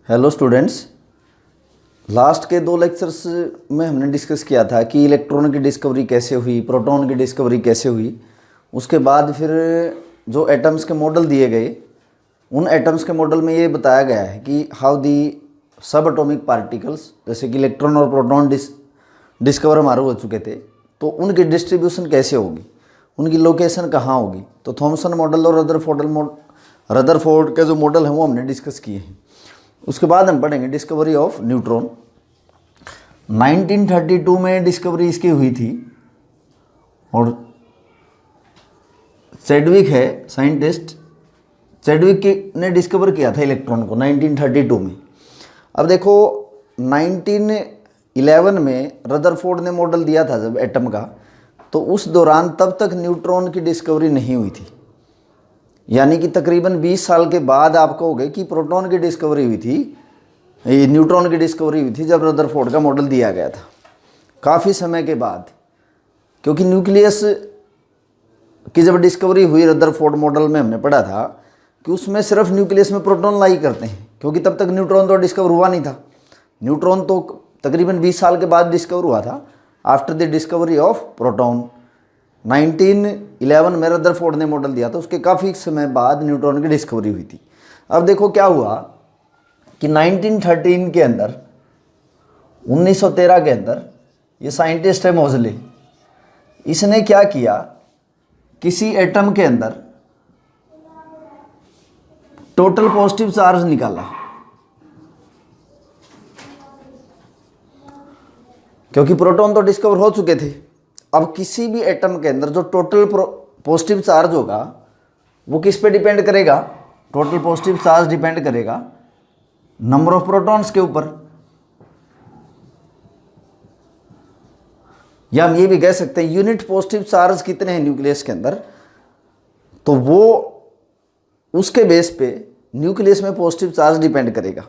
Hello students, last के 2 lectures में हमने डिस्कस किया था कि इलेक्ट्रॉन की डिस्कवरी कैसे हुई, प्रोटॉन की डिस्कवरी कैसे हुई। उसके बाद फिर जो एटम्स के मॉडल दिए गए, उन एटम्स के मॉडल में ये बताया गया है कि हाउ दी सब एटॉमिक पार्टिकल्स, जैसे कि इलेक्ट्रॉन और प्रोटॉन डिस्कवर हमारे हो चुके थे, तो उनकी डिस्ट्रीब्यूशन कैसे होगी, उनकी लोकेशन कहाँ होगी। तो थॉमसन मॉडल और रदरफोर्ड के जो मॉडल हैं वो हमने डिस्कस किए हैं। उसके बाद हम पढ़ेंगे डिस्कवरी ऑफ न्यूट्रॉन। 1932 में डिस्कवरी इसकी हुई थी और चैडविक है साइंटिस्ट, चैडविक ने डिस्कवर किया था इलेक्ट्रॉन को 1932 में। अब देखो 1911 में रदरफोर्ड ने मॉडल दिया था जब एटम का, तो उस दौरान तब तक न्यूट्रॉन की डिस्कवरी नहीं हुई थी। यानी कि तकरीबन 20 साल के बाद आप कहोगे कि प्रोटॉन की डिस्कवरी हुई थी, न्यूट्रॉन की डिस्कवरी हुई थी जब रदरफोर्ड का मॉडल दिया गया था, काफ़ी समय के बाद। क्योंकि न्यूक्लियस की जब डिस्कवरी हुई रदरफोर्ड मॉडल में हमने पढ़ा था कि उसमें सिर्फ न्यूक्लियस में प्रोटॉन लाई करते हैं, क्योंकि तब तक न्यूट्रॉन तो डिस्कवर हुआ नहीं था। न्यूट्रॉन तो तकरीबन 20 साल के बाद डिस्कवर हुआ था, after the discovery of proton. 1911 में रदरफोर्ड ने मॉडल दिया था, उसके काफ़ी समय बाद न्यूट्रॉन की डिस्कवरी हुई थी। अब देखो क्या हुआ कि 1913 के अंदर, 1913 के अंदर, ये साइंटिस्ट है मोज़ले, इसने क्या किया, किसी एटम के अंदर टोटल पॉजिटिव चार्ज निकाला। क्योंकि प्रोटॉन तो डिस्कवर हो चुके थे, अब किसी भी एटम के अंदर जो टोटल पॉजिटिव चार्ज होगा वो किस पे डिपेंड करेगा? टोटल पॉजिटिव चार्ज डिपेंड करेगा नंबर ऑफ प्रोटॉन्स के ऊपर। या हम ये भी कह सकते हैं यूनिट पॉजिटिव चार्ज कितने हैं न्यूक्लियस के अंदर, तो वो उसके बेस पे न्यूक्लियस में पॉजिटिव चार्ज डिपेंड करेगा।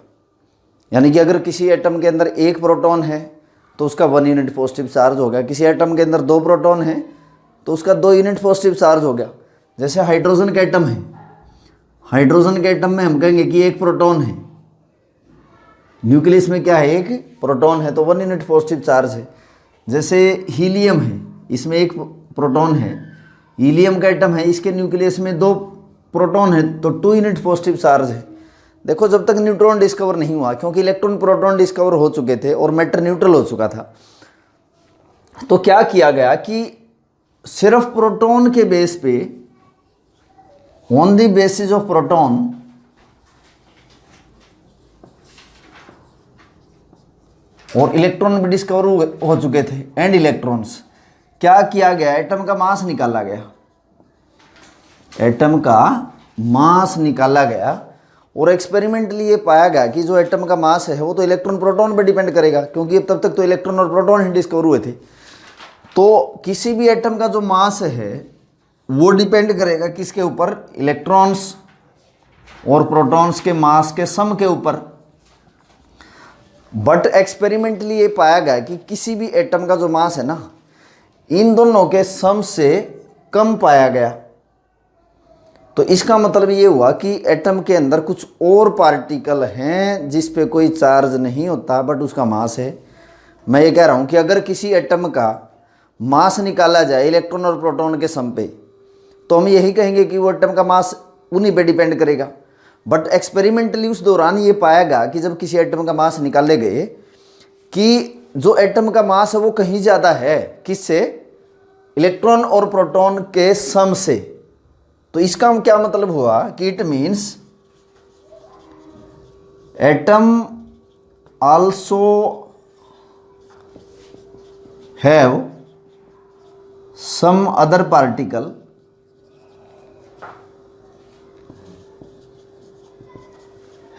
यानी कि अगर किसी एटम के अंदर 1 प्रोटॉन है तो उसका 1 यूनिट पॉजिटिव चार्ज हो गया। किसी एटम के अंदर 2 प्रोटॉन है तो उसका 2 यूनिट पॉजिटिव चार्ज हो गया। जैसे हाइड्रोजन के एटम है, हाइड्रोजन के एटम में हम कहेंगे कि 1 प्रोटॉन है, न्यूक्लियस में क्या है, 1 प्रोटॉन है, तो 1 यूनिट पॉजिटिव चार्ज है। जैसे हीलियम है, इसमें 1 प्रोटॉन है, हीलियम का एटम है, इसके न्यूक्लियस में 2 प्रोटॉन है, तो 2 यूनिट पॉजिटिव चार्ज है। देखो जब तक न्यूट्रॉन डिस्कवर नहीं हुआ, क्योंकि इलेक्ट्रॉन प्रोटॉन डिस्कवर हो चुके थे और मैटर न्यूट्रल हो चुका था, तो क्या किया गया कि सिर्फ प्रोटॉन के बेस पे, on the basis of proton, और इलेक्ट्रॉन भी डिस्कवर हो चुके थे एंड इलेक्ट्रॉन्स, क्या किया गया, एटम का मास निकाला गया। एटम का मास निकाला गया और एक्सपेरिमेंटली ये पाया गया कि जो एटम का मास है वो तो इलेक्ट्रॉन प्रोटॉन पे डिपेंड करेगा, क्योंकि तब तक तो इलेक्ट्रॉन और प्रोटॉन ही डिस्कवर हुए थे। तो किसी भी एटम का जो मास है वो डिपेंड करेगा किसके ऊपर, इलेक्ट्रॉन्स और प्रोटॉन्स के मास के सम के ऊपर। बट एक्सपेरिमेंटली ये पाया गया कि किसी भी एटम का जो मास है ना, इन दोनों के सम से कम पाया गया। तो इसका मतलब ये हुआ कि एटम के अंदर कुछ और पार्टिकल हैं जिस पे कोई चार्ज नहीं होता बट उसका मास है। मैं ये कह रहा हूँ कि अगर किसी एटम का मास निकाला जाए इलेक्ट्रॉन और प्रोटॉन के सम पे, तो हम यही कहेंगे कि वो एटम का मास उन्हीं पे डिपेंड करेगा। बट एक्सपेरिमेंटली उस दौरान ये पाया गया कि जब किसी एटम का मास निकाले गए कि जो एटम का मास है वो कहीं ज़्यादा है, किससे, इलेक्ट्रॉन और प्रोटॉन के सम से। तो इसका क्या मतलब हुआ कि it means atom also have some other particle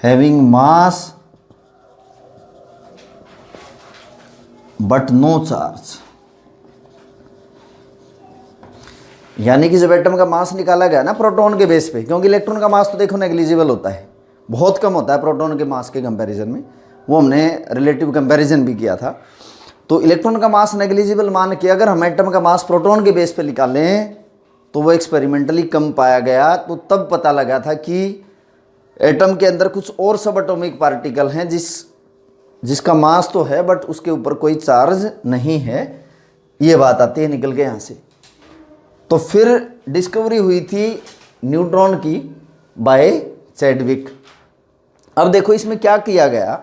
having mass but no charge. यानी कि जब एटम का मास निकाला गया ना प्रोटॉन के बेस पे, क्योंकि इलेक्ट्रॉन का मास तो देखो नेग्लिजिबल होता है, बहुत कम होता है प्रोटॉन के मास के कंपैरिजन में, वो हमने रिलेटिव कंपैरिजन भी किया था। तो इलेक्ट्रॉन का मास नेग्लिजिबल मान के अगर हम एटम का मास प्रोटॉन के बेस पे निकालें तो वो एक्सपेरिमेंटली कम पाया गया। तो तब पता लगा था कि एटम के अंदर कुछ और सब एटॉमिक पार्टिकल हैं जिसका मास तो है बट उसके ऊपर कोई चार्ज नहीं है। ये बात आती है निकल के यहाँ से। तो फिर डिस्कवरी हुई थी न्यूट्रॉन की बाय चैडविक। अब देखो इसमें क्या किया गया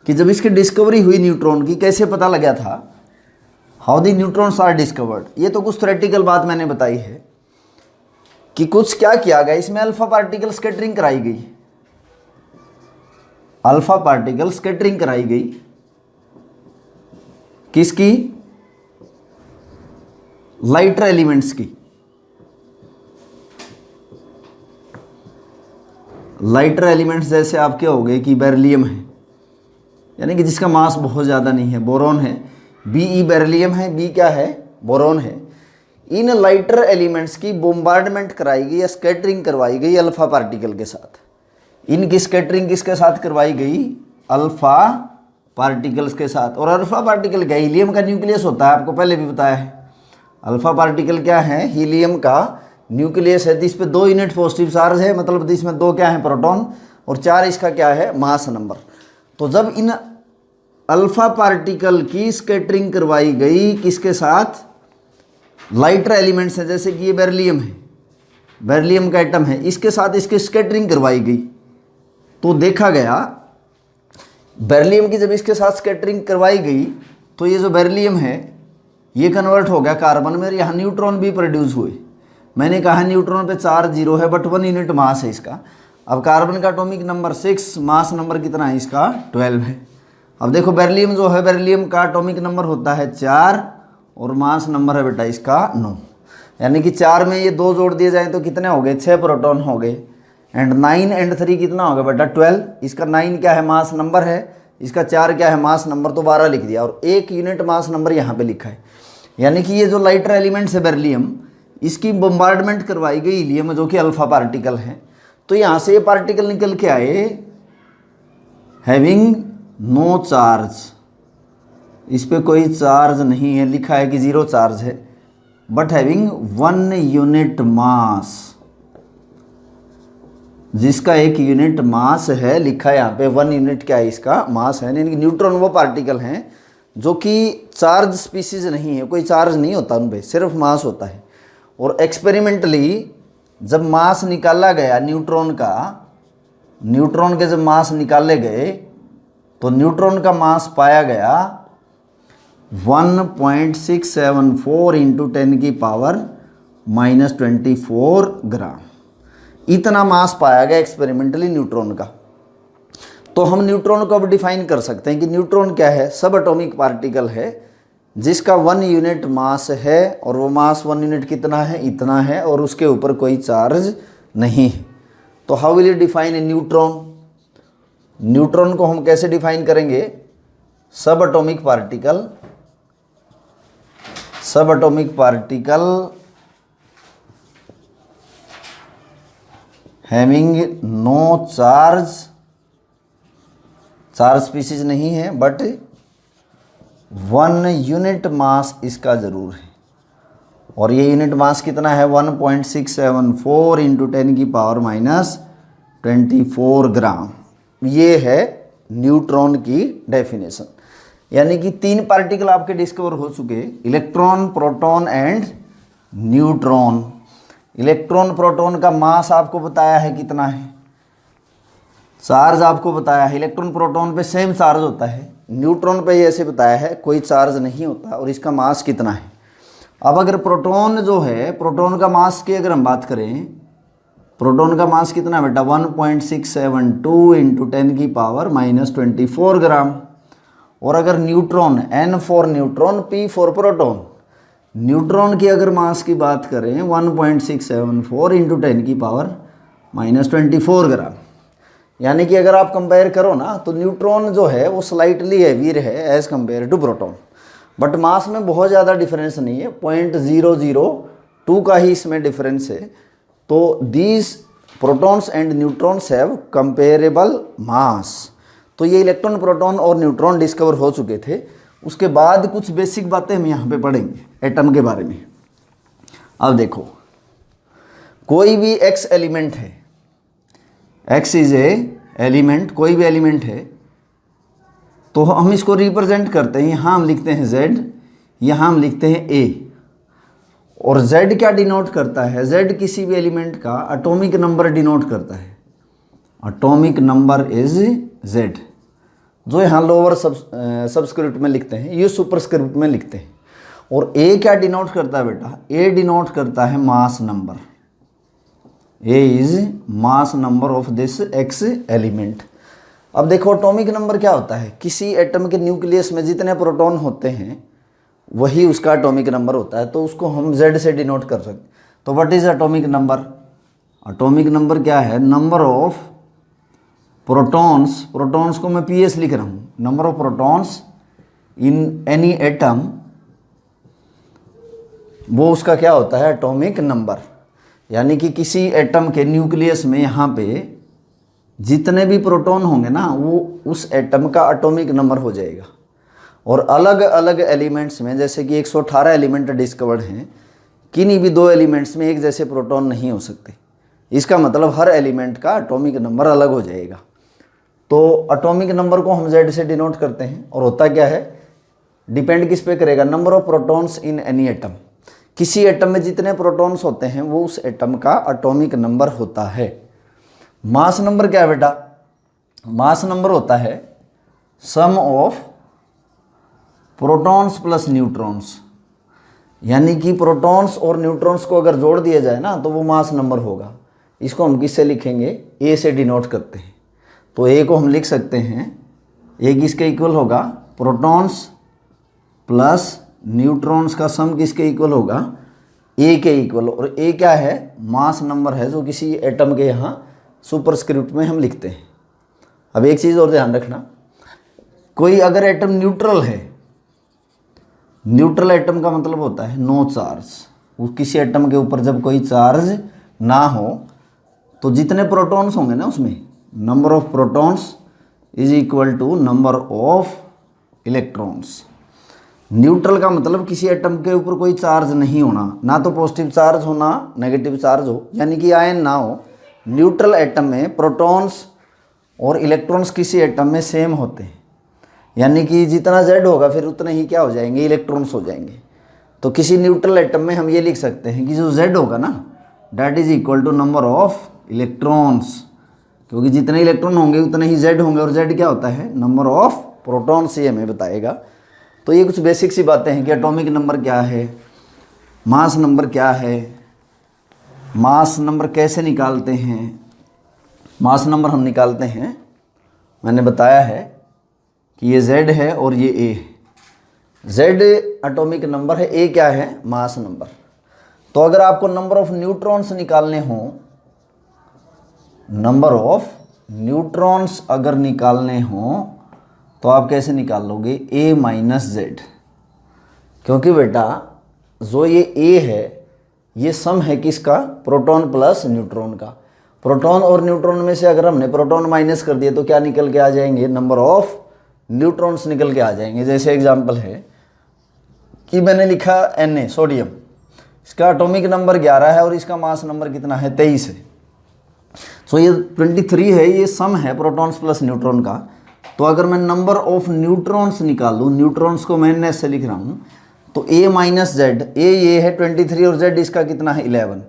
कि जब इसकी डिस्कवरी हुई न्यूट्रॉन की, कैसे पता लगा था, how the neutrons are discovered. ये तो कुछ थ्योरेटिकल बात मैंने बताई है कि कुछ क्या किया गया, इसमें अल्फा पार्टिकल स्कैटरिंग कराई गई, अल्फा पार्टिकल स्कैटरिंग कराई गई किसकी, लाइटर एलिमेंट्स की। लाइटर एलिमेंट्स जैसे आपके हो गए कि बेरिलियम है, यानी कि जिसका मास बहुत ज़्यादा नहीं है, बोरॉन है, Be बेरिलियम है, बी क्या है, बोरॉन है। इन लाइटर एलिमेंट्स की बोम्बार्डमेंट कराई गई या स्कैटरिंग करवाई गई अल्फा पार्टिकल के साथ। इनकी स्कैटरिंग किसके साथ करवाई गई, अल्फा पार्टिकल्स के साथ। और अल्फा पार्टिकल क्या, हीलियम का न्यूक्लियस होता है, आपको पहले भी बताया है। अल्फा पार्टिकल क्या है, हीलियम का न्यूक्लियस है, जिस पे 2 यूनिट पॉजिटिव चार्ज है, मतलब इसमें 2 क्या है, प्रोटॉन, और 4 इसका क्या है, मास नंबर। तो जब इन अल्फा पार्टिकल की स्कैटरिंग करवाई गई किसके साथ, लाइटर एलिमेंट्स हैं, जैसे कि ये बेरिलियम है, बेरिलियम का एटम है, इसके साथ इसकी स्कैटरिंग करवाई गई, तो देखा गया बेरिलियम की जब इसके साथ स्कैटरिंग करवाई गई तो ये जो बेरिलियम है ये कन्वर्ट हो गया कार्बन में, यहाँ न्यूट्रॉन भी प्रोड्यूस हुए। मैंने कहा न्यूट्रॉन पे चार्ज 0 है बट 1 यूनिट मास है इसका। अब कार्बन का एटॉमिक नंबर 6, मास नंबर कितना है इसका, 12 है। अब देखो बेरिलियम जो है, बेरिलियम का एटॉमिक नंबर होता है 4 और मास नंबर है बेटा इसका 9, यानी कि 4 में ये 2 जोड़ दिए जाएँ तो कितने हो गए, 6 प्रोटॉन हो गए। एंड 9 एंड 3 कितना होगा बेटा 12। इसका 9 क्या है, मास नंबर है, इसका 4 क्या है, मास नंबर, तो 12 लिख दिया और 1 यूनिट मास नंबर यहाँ पे लिखा है। यानी कि ये जो लाइटर एलिमेंट्स है बेरिलियम, इसकी बोम्बार्डमेंट करवाई गई हीलियम जो कि अल्फा पार्टिकल है। तो यहाँ से ये पार्टिकल निकल के आए हैविंग नो चार्ज, इस पे कोई चार्ज नहीं है, लिखा है कि 0 चार्ज है, बट हैविंग 1 यूनिट मास, जिसका 1 यूनिट मास है, लिखा है यहाँ पे 1 यूनिट क्या है इसका मास है। यानी कि न्यूट्रॉन वो पार्टिकल हैं जो कि चार्ज स्पीसीज नहीं है, कोई चार्ज नहीं होता उन पे, सिर्फ मास होता है। और एक्सपेरिमेंटली जब मास निकाला गया न्यूट्रॉन का, न्यूट्रॉन के जब मास निकाले गए तो न्यूट्रॉन का मास पाया गया 1.674 इंटू 10⁻⁻24 ग्राम, इतना मास पाया गया एक्सपेरिमेंटली न्यूट्रॉन का। तो हम न्यूट्रॉन को अब डिफाइन कर सकते हैं कि न्यूट्रॉन क्या है, सब एटॉमिक पार्टिकल है जिसका 1 यूनिट मास है, और वो मास 1 यूनिट कितना है, इतना है, और उसके ऊपर कोई चार्ज नहीं है। तो how will you define a neutron, neutron को हम कैसे डिफाइन करेंगे, subatomic particle, subatomic particle having no charge, charge species नहीं है बट 1 यूनिट मास इसका ज़रूर है। और ये यूनिट मास कितना है, 1.674 इंटू 10⁻⁻24 ग्राम। ये है न्यूट्रॉन की डेफिनेशन। यानी कि 3 पार्टिकल आपके डिस्कवर हो चुके, electron, proton and neutron. Electron proton का मास आपको बताया है कितना है, चार्ज आपको बताया है, इलेक्ट्रॉन प्रोटॉन पे सेम चार्ज होता है, न्यूट्रॉन पे ये ऐसे बताया है कोई चार्ज नहीं होता, और इसका मास कितना है। अब अगर प्रोटॉन जो है, प्रोटॉन का मास की अगर हम बात करें, प्रोटॉन का मास कितना है बेटा, 1.672 इंटू 10⁻⁻24 ग्राम। और अगर neutron, N for neutron, P for proton, neutron की अगर मास की बात करें 1.674 इंटू 10⁻⁻24 ग्राम। यानी कि अगर आप कंपेयर करो ना तो न्यूट्रॉन जो है वो स्लाइटली हैवीर है as compared to proton, but mass में बहुत ज़्यादा डिफरेंस नहीं है, 0.002 का ही इसमें डिफरेंस है। तो these protons and neutrons have comparable mass. तो ये इलेक्ट्रॉन, प्रोटॉन और न्यूट्रॉन डिस्कवर हो चुके थे। उसके बाद कुछ बेसिक बातें हम यहाँ पे पढ़ेंगे एटम के बारे में। अब देखो, कोई भी एक्स एलिमेंट है, x इज ए एलिमेंट, कोई भी एलिमेंट है, तो हम इसको रिप्रेजेंट करते हैं, यहाँ हम लिखते हैं z, यहाँ हम लिखते हैं a। और z क्या डिनोट करता है? z किसी भी एलिमेंट का एटॉमिक नंबर डिनोट करता है। एटॉमिक नंबर इज z, जो यहाँ लोअर सबस्क्रिप्ट में लिखते हैं, ये सुपरस्क्रिप्ट में लिखते हैं। और a क्या डिनोट करता है बेटा? a डिनोट करता है mass number. a is mass number of this x element. अब देखो एटॉमिक नंबर क्या होता है? किसी एटम के न्यूक्लियस में जितने प्रोटॉन होते हैं वही उसका एटॉमिक नंबर होता है, तो उसको हम z से डिनोट कर सकते। तो what is atomic number? Atomic number क्या है? नंबर ऑफ प्रोटॉन्स, प्रोटॉन्स को मैं ps लिख रहा हूँ, number of protons in any atom, वो उसका क्या होता है? Atomic number. यानी कि किसी एटम के न्यूक्लियस में यहाँ पे जितने भी प्रोटॉन होंगे ना, वो उस एटम का एटॉमिक नंबर हो जाएगा। और अलग अलग एलिमेंट्स में, जैसे कि 118 एलिमेंट डिस्कवर्ड हैं, किन्हीं भी दो एलिमेंट्स में एक जैसे प्रोटॉन नहीं हो सकते। इसका मतलब हर एलिमेंट का एटॉमिक नंबर अलग हो जाएगा। तो एटॉमिक नंबर को हम z से डिनोट करते हैं। और होता क्या है? डिपेंड किस पे करेगा? Number of protons in any atom. किसी एटम में जितने प्रोटॉन्स होते हैं वो उस एटम का एटॉमिक नंबर होता है। मास नंबर क्या है बेटा? मास नंबर होता है सम ऑफ प्रोटॉन्स प्लस न्यूट्रॉन्स। यानी कि प्रोटॉन्स और न्यूट्रॉन्स को अगर जोड़ दिया जाए ना, तो वो मास नंबर होगा। इसको हम किससे लिखेंगे? a से डिनोट करते हैं। तो a को हम लिख सकते हैं, a किसके इक्वल होगा? प्रोटॉन्स प्लस न्यूट्रॉन्स का सम किसके इक्वल होगा? a के इक्वल। और a क्या है? मास नंबर है, जो किसी एटम के यहाँ सुपरस्क्रिप्ट में हम लिखते हैं। अब एक चीज़ और ध्यान रखना, कोई अगर एटम न्यूट्रल है, न्यूट्रल एटम का मतलब होता है नो चार्ज। वो किसी एटम के ऊपर जब कोई चार्ज ना हो, तो जितने प्रोटॉन्स होंगे ना उसमें, number of protons is equal to number of electrons. Neutral का मतलब किसी एटम के ऊपर कोई चार्ज नहीं होना, ना तो पॉजिटिव चार्ज हो ना नेगेटिव चार्ज हो, यानी कि आयन ना हो। न्यूट्रल एटम में प्रोटॉन्स और इलेक्ट्रॉन्स किसी एटम में सेम होते हैं, यानी कि जितना z होगा फिर उतने ही क्या हो जाएंगे? इलेक्ट्रॉन्स हो जाएंगे। तो किसी न्यूट्रल एटम में हम ये लिख सकते हैं कि जो z होगा ना, that is equal to number of electrons, क्योंकि जितने इलेक्ट्रॉन होंगे उतने ही z होंगे। और z क्या होता है? नंबर ऑफ प्रोटॉन्स, ये हमें बताएगा। तो ये कुछ बेसिक सी बातें हैं कि एटॉमिक नंबर क्या है, मास नंबर क्या है, मास नंबर कैसे निकालते हैं। मास नंबर हम निकालते हैं, मैंने बताया है कि ये z है और ये a है। z एटॉमिक नंबर है, a क्या है? Mass number. तो अगर आपको नंबर ऑफ न्यूट्रॉन्स निकालने हों, नंबर ऑफ न्यूट्रॉन्स अगर निकालने हों, तो आप कैसे निकाल लोगे? a minus Z. क्योंकि बेटा जो ये a है, ये सम है किसका? प्रोटॉन प्लस न्यूट्रॉन का। प्रोटॉन और न्यूट्रॉन में से अगर हमने प्रोटॉन माइनस कर दिए तो क्या निकल के आ जाएंगे? नंबर ऑफ न्यूट्रॉन्स निकल के आ जाएंगे। जैसे एग्जांपल है कि मैंने लिखा Na सोडियम, इसका एटॉमिक नंबर 11 है और इसका मास नंबर कितना है? 23 है। सो ये 23 है, ये सम है प्रोटॉन्स प्लस न्यूट्रॉन का। तो अगर मैं नंबर ऑफ न्यूट्रॉन्स निकालूँ, न्यूट्रॉन्स को मैं n से लिख रहा हूँ, तो a माइनस जेड, a ये है 23 और z इसका कितना है? 11।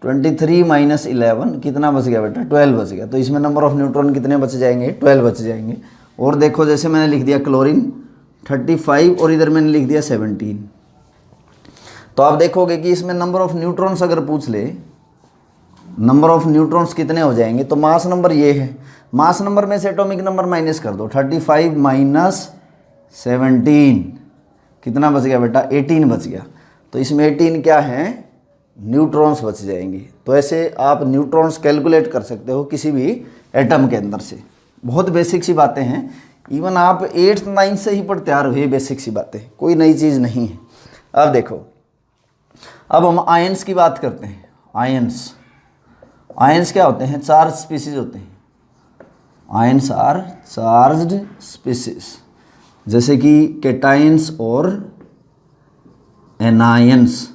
23 माइनस 11 कितना बच गया बेटा? 12 बच गया। तो इसमें नंबर ऑफ न्यूट्रॉन कितने बच जाएंगे? 12 बच जाएंगे। और देखो जैसे मैंने लिख दिया क्लोरीन 35 और इधर मैंने लिख दिया 17। तो आप देखोगे कि इसमें नंबर ऑफ न्यूट्रॉन्स अगर पूछ ले, नंबर ऑफ न्यूट्रॉन्स कितने हो जाएंगे? तो मास नंबर ये है, मास नंबर में से एटॉमिक नंबर माइनस कर दो, 35 माइनस 17 कितना बच गया बेटा? 18 बच गया। तो इसमें 18 क्या है? न्यूट्रॉन्स बच जाएंगे। तो ऐसे आप न्यूट्रॉन्स कैलकुलेट कर सकते हो किसी भी एटम के अंदर से। बहुत बेसिक सी बातें हैं, इवन आप 8th 9th से ही पढ़ते आ रहे हो ये बेसिक सी बातें, कोई नई चीज़ नहीं है। अब देखो, अब हम आयंस की बात करते हैं। आयंस, आयंस क्या होते हैं? चार्ज स्पीसीज होते हैं। आयंस आर चार्ज्ड स्पीसीज, जैसे कि केटायंस और एनायंस।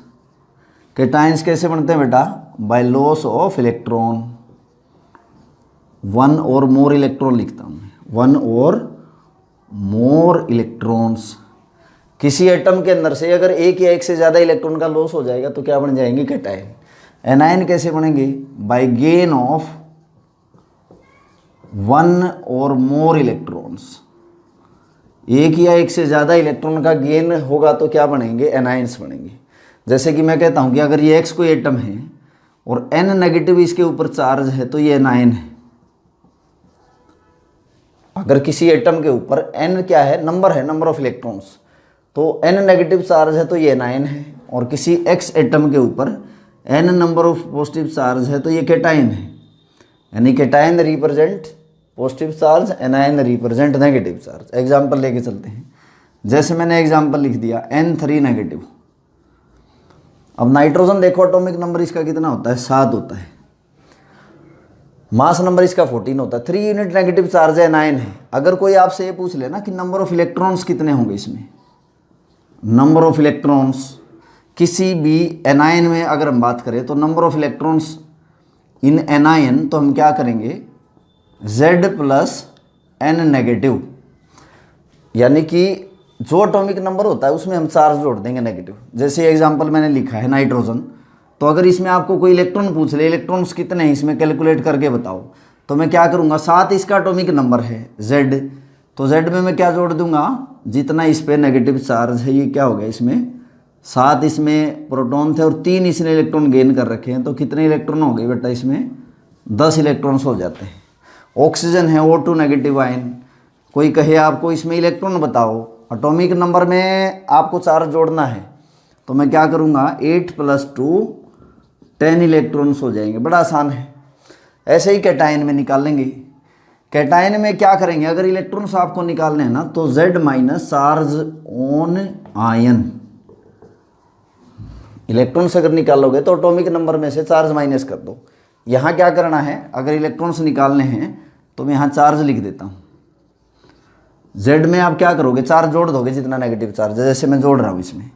केटायंस कैसे बनते हैं बेटा? By loss of electron. One और मोर इलेक्ट्रॉन लिखता हूँ मैं, वन और मोर इलेक्ट्रॉन्स। किसी एटम के अंदर से अगर एक या एक से ज़्यादा इलेक्ट्रॉन का लॉस हो जाएगा तो क्या बन जाएंगे? कैटायन। एनायन कैसे बनेंगे? बाय गेन ऑफ वन और मोर इलेक्ट्रॉन्स। एक या एक से ज़्यादा इलेक्ट्रॉन का गेन होगा तो क्या बनेंगे? एनायंस बनेंगे। जैसे कि मैं कहता हूँ कि अगर ये एक्स कोई एटम है और एन नेगेटिव इसके ऊपर चार्ज है तो ये एनायन है। अगर किसी एटम के ऊपर एन क्या है? नंबर है, नंबर ऑफ इलेक्ट्रॉन्स, तो एन नेगेटिव चार्ज है तो ये एनायन है। और किसी एक्स एटम के ऊपर n number of positive charge है तो ये कैटायन है। यानी cation represent positive charge, anion represent negative charge. Example लेके चलते हैं। जैसे मैंने एग्जाम्पल लिख दिया N3 नेगेटिव। अब नाइट्रोजन देखो, एटॉमिक नंबर इसका कितना होता है? 7 होता है। मास नंबर इसका 14 होता है। 3 यूनिट नेगेटिव चार्ज है, एनायन है। अगर कोई आपसे ये पूछ लेना कि नंबर ऑफ इलेक्ट्रॉन्स कितने होंगे इसमें, नंबर ऑफ इलेक्ट्रॉन्स किसी भी एनायन में अगर हम बात करें तो number of electrons in anion, तो हम क्या करेंगे? Z plus N negative. यानी कि जो एटॉमिक नंबर होता है उसमें हम चार्ज जोड़ देंगे नेगेटिव। जैसे एग्जांपल मैंने लिखा है नाइट्रोजन, तो अगर इसमें आपको कोई इलेक्ट्रॉन पूछ ले, इलेक्ट्रॉन्स कितने हैं इसमें कैलकुलेट करके बताओ, तो मैं क्या करूँगा? 7 इसका एटॉमिक नंबर है Z, तो Z में मैं क्या जोड़ दूंगा? जितना इस पर नेगेटिव चार्ज है, ये क्या हो गया इसमें? 7 इसमें प्रोटॉन थे और 3 इसने इलेक्ट्रॉन गेन कर रखे हैं, तो कितने इलेक्ट्रॉन हो गए बेटा? इसमें 10 इलेक्ट्रॉन्स हो जाते हैं। ऑक्सीजन है O2 नेगेटिव आयन। कोई कहे आपको इसमें इलेक्ट्रॉन बताओ, एटॉमिक नंबर में आपको चार्ज जोड़ना है, तो मैं क्या करूँगा? 8 + 2 10 इलेक्ट्रॉन्स हो जाएंगे। बड़ा आसान है। ऐसे ही कैटायन में निकाल लेंगे। कैटायन में क्या करेंगे? अगर इलेक्ट्रॉन्स आपको निकालने हैं ना, तो Z minus charge on ion. Electrons अगर निकालोगे तो एटॉमिक नंबर में से चार्ज माइनस कर दो। यहाँ क्या करना है? अगर इलेक्ट्रॉन्स निकालने हैं तो मैं यहाँ चार्ज लिख देता हूँ। Z में आप क्या करोगे? चार्ज जोड़ दोगे जितना नेगेटिव चार्ज है। जैसे मैं जोड़ रहा हूँ इसमें,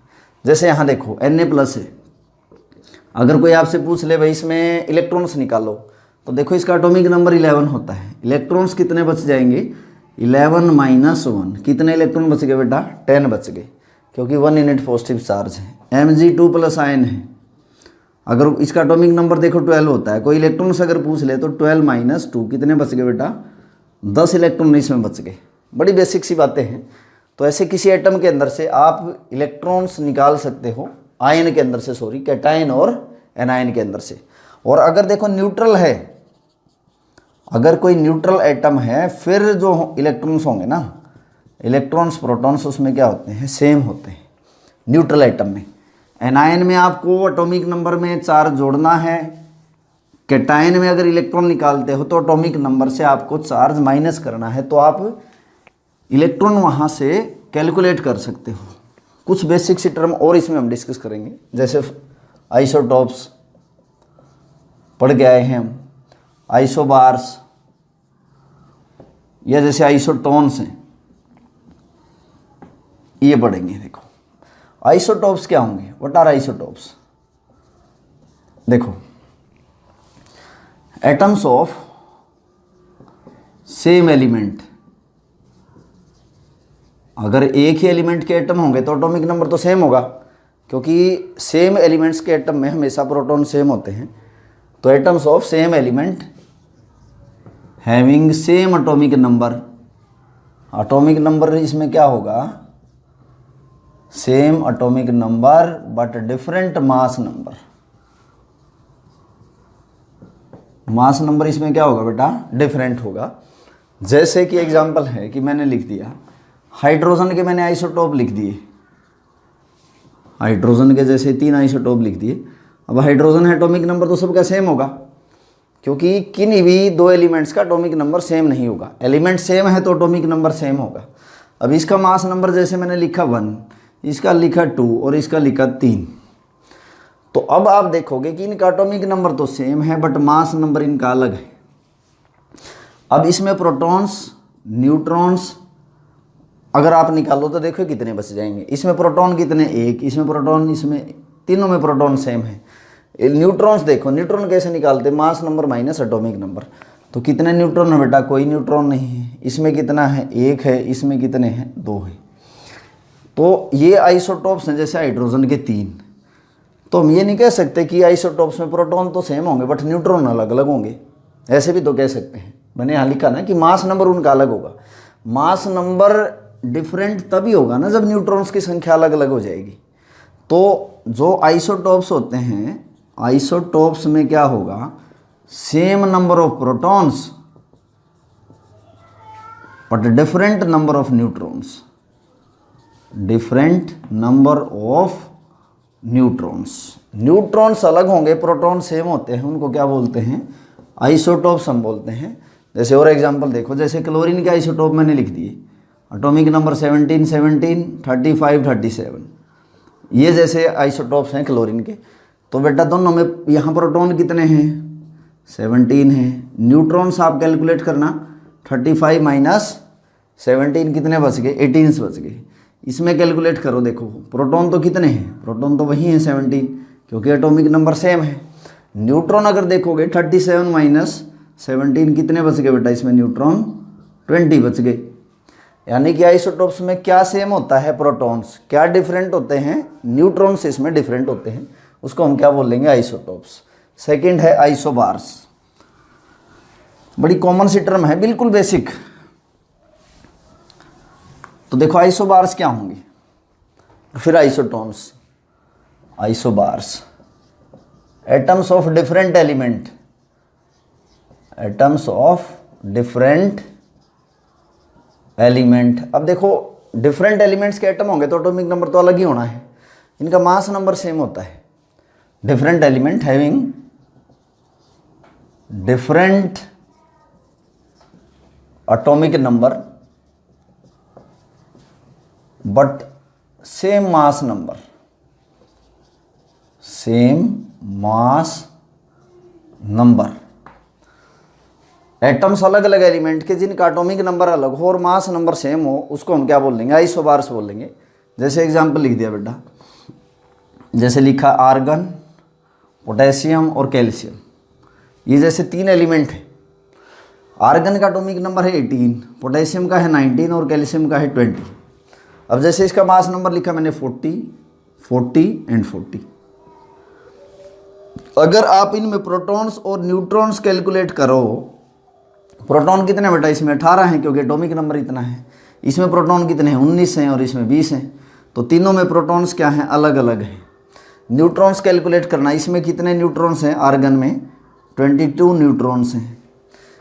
जैसे यहाँ देखो Na+ है। अगर कोई आपसे पूछ ले भाई इसमें इलेक्ट्रॉन्स निकालो, तो देखो इसका एटॉमिक नंबर 11 होता है। इलेक्ट्रॉन्स कितने बच जाएंगे? 11 - 1। कितने इलेक्ट्रॉन बच गए बेटा? 10 बच गए, क्योंकि 1 यूनिट पॉजिटिव चार्ज है। Mg2+ आयन है। अगर इसका एटॉमिक नंबर देखो 12 होता है। कोई इलेक्ट्रॉन्स अगर पूछ ले तो 12 - 2 कितने बच गए बेटा? 10 इलेक्ट्रॉन इसमें बच गए। बड़ी बेसिक सी बातें हैं। तो ऐसे किसी एटम के अंदर से आप इलेक्ट्रॉन्स निकाल सकते हो, आयन के अंदर से, सॉरी, कैटायन और एनायन के अंदर से। और अगर देखो न्यूट्रल है, अगर कोई न्यूट्रल एटम है, फिर जो इलेक्ट्रॉन्स होंगे ना, इलेक्ट्रॉन्स प्रोटॉन्स, उसमें क्या होते हैं? सेम होते हैं न्यूट्रल एटम में। एनायन में आपको एटॉमिक नंबर में चार्ज जोड़ना है। कैटायन में अगर इलेक्ट्रॉन निकालते हो तो एटॉमिक नंबर से आपको चार्ज माइनस करना है, तो आप इलेक्ट्रॉन वहाँ से कैलकुलेट कर सकते हो। कुछ बेसिक सी टर्म और इसमें हम डिस्कस करेंगे, जैसे आइसोटॉप्स पढ़ के आए हैं हम, आइसोबार्स, या जैसे आइसोटोन्स हैं, ये पढ़ेंगे। देखो आइसोटॉप्स क्या होंगे? What are isotopes? देखो, एटम्स ऑफ सेम एलिमेंट। अगर एक ही एलिमेंट के एटम होंगे तो एटॉमिक नंबर तो सेम होगा, क्योंकि सेम एलिमेंट्स के एटम में हमेशा प्रोटॉन सेम होते हैं। तो atoms of same element having same atomic number. Atomic number इसमें क्या होगा? Same atomic number but different mass number. Mass number इसमें क्या होगा बेटा? डिफरेंट होगा। जैसे कि एग्जांपल है कि मैंने लिख दिया हाइड्रोजन के, मैंने आइसोटोप लिख दिए। हाइड्रोजन के जैसे 3 आइसोटोप लिख दिए। अब हाइड्रोजन है, एटॉमिक नंबर तो सबका सेम होगा, क्योंकि किन्हीं भी 2 एलिमेंट्स का एटॉमिक नंबर सेम नहीं होगा। एलिमेंट सेम है तो एटॉमिक नंबर सेम होगा। अब इसका मास नंबर जैसे मैंने लिखा 1, इसका लिखा 2 और इसका लिखा 3। तो अब आप देखोगे कि इनका एटॉमिक नंबर तो सेम है बट मास नंबर इनका अलग है। अब इसमें प्रोटॉन्स, न्यूट्रॉन्स अगर आप निकालो तो देखो कितने बच जाएंगे। इसमें प्रोटॉन कितने? 1। इसमें प्रोटॉन, इसमें तीनों में प्रोटॉन सेम है। न्यूट्रॉन्स देखो, न्यूट्रॉन कैसे निकालते? Mass number minus atomic number. तो कितने न्यूट्रॉन है बेटा, कोई न्यूट्रॉन नहीं है। इसमें कितना है, एक है। इसमें कितने हैं, दो है। तो ये आइसोटोप्स हैं जैसे हाइड्रोजन के 3। तो हम ये नहीं कह सकते कि आइसोटोप्स में प्रोटॉन तो सेम होंगे बट न्यूट्रॉन अलग अलग होंगे, ऐसे भी तो कह सकते हैं। मैंने यहाँ लिखा ना कि मास नंबर उनका अलग होगा। मास नंबर डिफरेंट तभी होगा ना जब न्यूट्रॉन्स की संख्या अलग अलग हो जाएगी। तो जो आइसोटोप्स होते हैं, आइसोटोप्स में क्या होगा, same number of protons but different number of neutrons, different number of neutrons. Neutrons अलग होंगे, प्रोटॉन सेम होते हैं, उनको क्या बोलते हैं, आइसोटोप्स हम बोलते हैं। जैसे और एग्जांपल देखो, जैसे क्लोरीन के आइसोटोप मैंने लिख दिए, एटॉमिक नंबर 17 17 35 37, ये जैसे आइसोटोप्स हैं क्लोरीन के। तो बेटा दोनों में यहाँ प्रोटॉन कितने हैं, 17 हैं। न्यूट्रॉन्स आप कैलकुलेट करना, 35 माइनस 17 कितने बच गए, 18 बच गए। इसमें कैलकुलेट करो, देखो प्रोटॉन तो कितने हैं, प्रोटॉन तो वही हैं 17, क्योंकि एटॉमिक नंबर सेम है। न्यूट्रॉन अगर देखोगे 37 माइनस 17 कितने बच गए बेटा, इसमें न्यूट्रॉन 20 बच गए। यानी कि आइसोटोप्स में क्या सेम होता है, प्रोटॉन्स, क्या डिफरेंट होते हैं, न्यूट्रॉन्स इसमें डिफरेंट होते हैं, उसको हम क्या बोलेंगे, आइसोटोप्स। सेकंड है आइसोबार्स, बड़ी कॉमन सी टर्म है, बिल्कुल बेसिक। तो देखो आइसोबार्स क्या होंगे, फिर isotones. Isobars atoms of different element, atoms of different element. अब देखो डिफरेंट एलिमेंट्स के एटम होंगे तो एटॉमिक नंबर तो अलग ही होना है, इनका मास नंबर सेम होता है। Different element having different atomic number but same mass number, same mass number. Atoms अलग अलग एलिमेंट के जिनका एटॉमिक नंबर अलग हो और मास नंबर सेम हो, उसको हम क्या बोलेंगे, आइसोबार्स बोलेंगे। जैसे एग्जांपल लिख दिया बेटा, जैसे लिखा आर्गन, पोटेशियम और कैल्शियम, ये जैसे 3 एलिमेंट हैं। आर्गन का एटॉमिक नंबर है 18, पोटेशियम का है 19 और कैल्शियम का है 20। अब जैसे इसका मास नंबर लिखा मैंने 40, 40 एंड 40। अगर आप इनमें प्रोटॉन्स और न्यूट्रॉन्स कैलकुलेट करो, प्रोटॉन कितने बेटा, इसमें 18 हैं क्योंकि एटॉमिक नंबर इतना है। इसमें प्रोटॉन कितने हैं, 19 हैं, और इसमें 20 हैं। तो तीनों में प्रोटॉन्स क्या हैं, अलग अलग हैं। न्यूट्रॉन्स कैलकुलेट करना, इसमें कितने न्यूट्रॉन्स हैं, आर्गन में 22 न्यूट्रॉन्स हैं।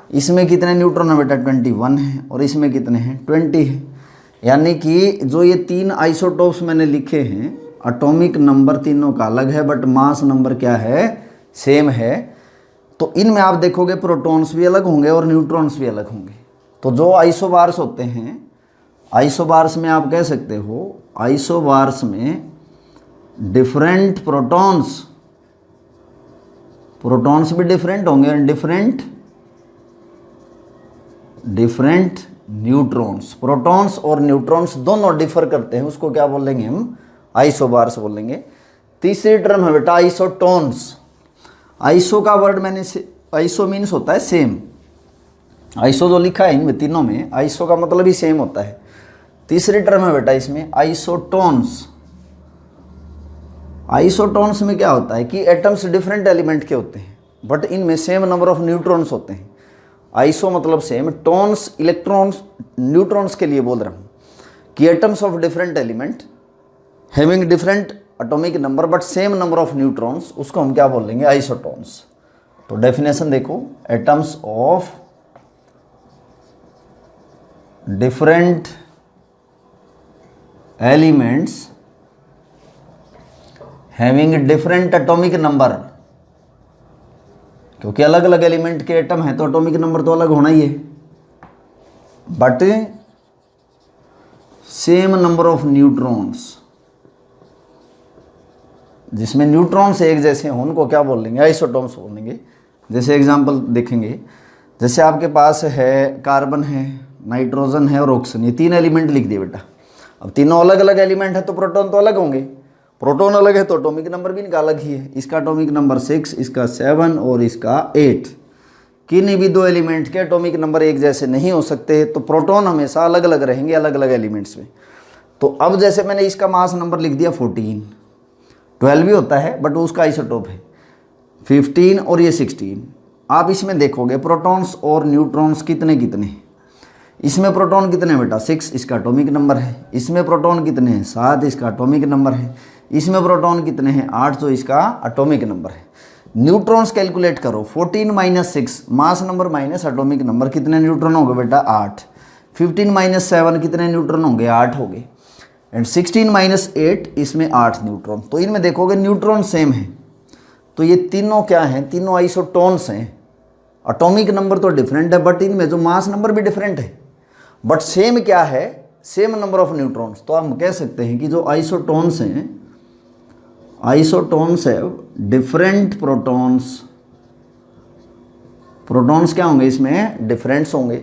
इसमें कितने न्यूट्रॉन है बेटा, 21 हैं, और इसमें कितने हैं, 20 हैं। यानी कि जो ये 3 आइसोटोप्स मैंने लिखे हैं, एटॉमिक नंबर तीनों का अलग है बट मास नंबर क्या है, सेम है। तो इनमें आप देखोगे प्रोटॉन्स भी अलग होंगे और न्यूट्रॉन्स भी अलग होंगे। तो जो आइसोबार्स होते हैं, आइसोबार्स में आप कह सकते हो, आइसोबार्स में डिफरेंट प्रोटॉन्स, प्रोटॉन्स भी डिफरेंट होंगे और डिफरेंट न्यूट्रॉन्स। प्रोटॉन्स और न्यूट्रॉन्स दोनों डिफर करते हैं, उसको क्या बोलेंगे हम, आइसोबार्स बोलेंगे। तीसरी टर्म है बेटा आइसोटोन्स। आइसो का वर्ड मैंने, आइसो मीन्स होता है सेम। आइसो जो लिखा है इनमें तीनों में, आइसो का मतलब ही सेम होता है। तीसरी टर्म है बेटा इसमें आइसोटोन्स। आइसोटोन्स में क्या होता है कि एटम्स डिफरेंट एलिमेंट के होते हैं बट इनमें सेम नंबर ऑफ न्यूट्रॉन्स होते हैं। आइसो मतलब सेम, टोन्स इलेक्ट्रॉन्स न्यूट्रॉन्स के लिए बोल रहा हूँ कि atoms of different element having different atomic number but same number of neutrons, उसको हम क्या बोलेंगे, आइसोटोन्स। तो डेफिनेशन देखो, atoms of different elements having different atomic number, क्योंकि अलग अलग एलिमेंट के एटम है तो एटॉमिक नंबर तो अलग होना ही है, but same number of neutrons, जिसमें न्यूट्रॉन्स एक जैसे हों उनको क्या बोलेंगे, आइसोटोन्स बोलेंगे। जैसे एग्जांपल देखेंगे, जैसे आपके पास है कार्बन है, नाइट्रोजन है और ऑक्सीजन, ये 3 एलिमेंट लिख दिए बेटा। अब तीनों अलग अलग एलिमेंट है तो प्रोटॉन तो अलग होंगे, प्रोटॉन अलग है तो एटॉमिक नंबर भी इनका अलग ही है। इसका एटॉमिक नंबर 6, इसका 7 और इसका 8। किन्हीं भी दो एलिमेंट के एटॉमिक नंबर एक जैसे नहीं हो सकते, तो प्रोटॉन हमेशा अलग अलग रहेंगे अलग अलग एलिमेंट्स में। तो अब जैसे मैंने इसका मास नंबर लिख दिया 14, 12 भी होता है बट उसका आइसोटोप है 15 और ये 16। आप इसमें देखोगे प्रोटॉन्स और न्यूट्रॉन्स कितने कितने, इसमें प्रोटॉन कितने हैं बेटा 6, इसका एटॉमिक नंबर है। इसमें प्रोटॉन कितने हैं 7, इसका एटॉमिक नंबर है। इसमें प्रोटॉन कितने हैं 8, जो इसका एटॉमिक नंबर है। न्यूट्रॉन्स कैलकुलेट करो, 14 minus 6 mass number minus atomic number, कितने न्यूट्रॉन हो गए बेटा 8। 15 माइनस 7 कितने न्यूट्रॉन होंगे 8 हो गए। एंड 16 माइनस 8 इसमें 8 न्यूट्रॉन। तो इनमें देखोगे न्यूट्रॉन सेम है, तो ये तीनों क्या हैं, तीनों आइसोटोन्स हैं। एटॉमिक नंबर तो डिफरेंट है बट इनमें जो मास नंबर भी डिफरेंट है, बट सेम क्या है, सेम नंबर ऑफ न्यूट्रॉन्स। तो हम कह सकते हैं कि जो आइसोटोन्स हैं, आइसोटोन्स है डिफरेंट प्रोटॉन्स। प्रोटॉन्स क्या होंगे इसमें डिफरेंट्स होंगे।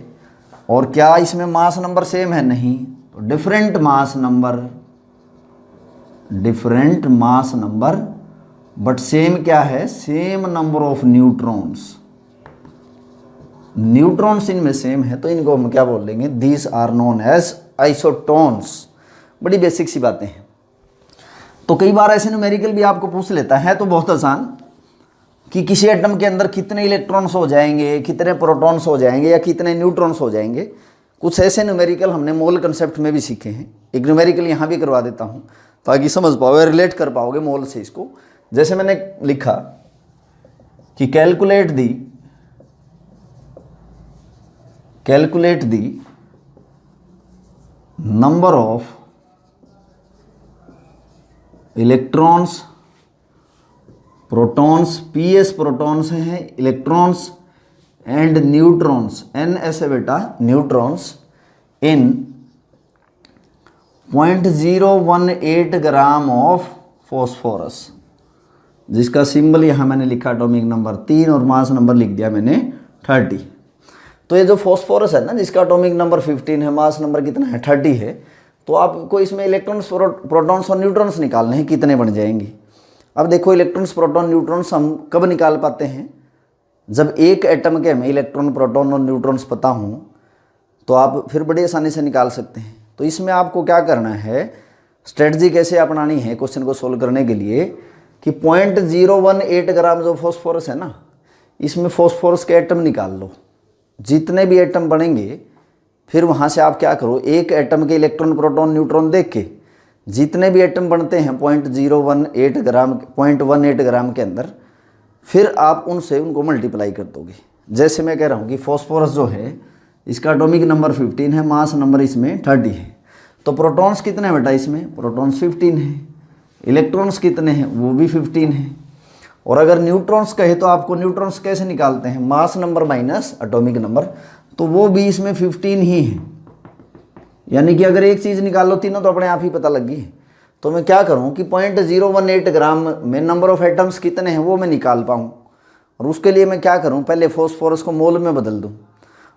और क्या इसमें मास नंबर सेम है, नहीं, तो different mass number, different mass number but same क्या है, same number of neutrons. Neutrons इनमें सेम है तो इनको हम क्या बोल देंगे, these are known as isotones. बड़ी बेसिक सी बातें हैं। तो कई बार ऐसे न्यूमेरिकल भी आपको पूछ लेता है, तो बहुत आसान, कि किसी एटम के अंदर कितने इलेक्ट्रॉन्स हो जाएंगे, कितने प्रोटॉन्स हो जाएंगे या कितने न्यूट्रॉन्स हो जाएंगे। कुछ ऐसे न्यूमेरिकल हमने मोल कंसेप्ट में भी सीखे हैं। एक न्यूमेरिकल यहाँ भी करवा देता हूँ ताकि समझ पाओगे, रिलेट कर पाओगे मोल से इसको। जैसे मैंने लिखा कि calculate the number of electrons, protons, PS protons हैं, इलेक्ट्रॉन्स एंड न्यूट्रॉन्स, N ऐसे बेटा neutrons, in 0.018 gram of phosphorus, जिसका सिंबल यहाँ मैंने लिखा एटॉमिक नंबर 3 और मास नंबर लिख दिया मैंने 30। तो ये जो फॉस्फोरस है ना, जिसका एटॉमिक नंबर 15 है, मास नंबर कितना है 30 है, तो आपको इसमें इलेक्ट्रॉन्स, प्रोटॉन्स और न्यूट्रॉन्स निकालने हैं, कितने बन जाएंगे। अब देखो इलेक्ट्रॉन्स, प्रोटॉन, न्यूट्रॉन्स हम कब निकाल पाते हैं, जब एक एटम के हमें इलेक्ट्रॉन, प्रोटॉन और न्यूट्रॉन्स पता हों, तो आप फिर बड़ी आसानी से निकाल सकते हैं। तो इसमें आपको क्या करना है, स्ट्रेटजी कैसे अपनानी है क्वेश्चन को सोल्व करने के लिए, कि 0.018 ग्राम जो फॉस्फोरस है ना, इसमें फॉस्फोरस के एटम निकाल लो। जितने भी एटम बनेंगे फिर वहाँ से आप क्या करो, एक एटम के इलेक्ट्रॉन, प्रोटॉन, न्यूट्रॉन देख के जितने भी एटम बनते हैं 0.018 ग्राम, 0.18 ग्राम के अंदर, फिर आप उनसे उनको मल्टीप्लाई कर दोगे। जैसे मैं कह रहा हूँ कि फॉस्फोरस जो है इसका एटॉमिक नंबर 15 है, मास नंबर इसमें 30 है, तो प्रोटॉन्स कितने हैं बेटा इसमें, प्रोटॉन्स 15 है, इलेक्ट्रॉन्स कितने हैं वो भी 15 है। और अगर न्यूट्रॉन्स कहे तो आपको न्यूट्रॉन्स कैसे निकालते हैं, mass number minus atomic number, तो वो भी इसमें 15 ही है। यानी कि अगर एक चीज़ निकाल लो, तीनों तो अपने आप ही पता लगी। तो मैं क्या करूं कि 0.018 ग्राम में नंबर ऑफ एटम्स कितने हैं वो मैं निकाल पाऊं। और उसके लिए मैं क्या करूं, पहले फॉस्फोरस को मोल में बदल दूं,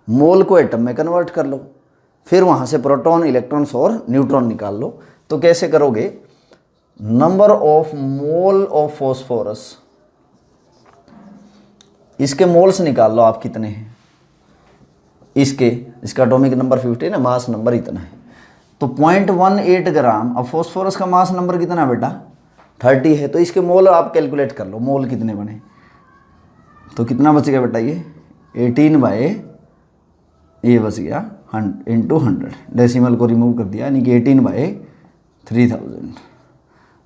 मोल को एटम में कन्वर्ट कर लो, फिर वहाँ से प्रोटॉन, इलेक्ट्रॉन्स और न्यूट्रॉन निकाल लो। तो कैसे करोगे, number of mole of phosphorus, इसके मोल्स निकाल लो आप कितने हैं, इसका एटॉमिक नंबर 15 है, मास नंबर इतना है, तो 0.18 ग्राम। अब फॉस्फोरस का मास नंबर कितना है बेटा 30 है, तो इसके मोल आप कैलकुलेट कर लो, मोल कितने बने। तो कितना बच गया बेटा, ये 18 बाय, ये बच गया इंटू 100, डेसिमल को रिमूव कर दिया, यानी कि 18 बाय 3000।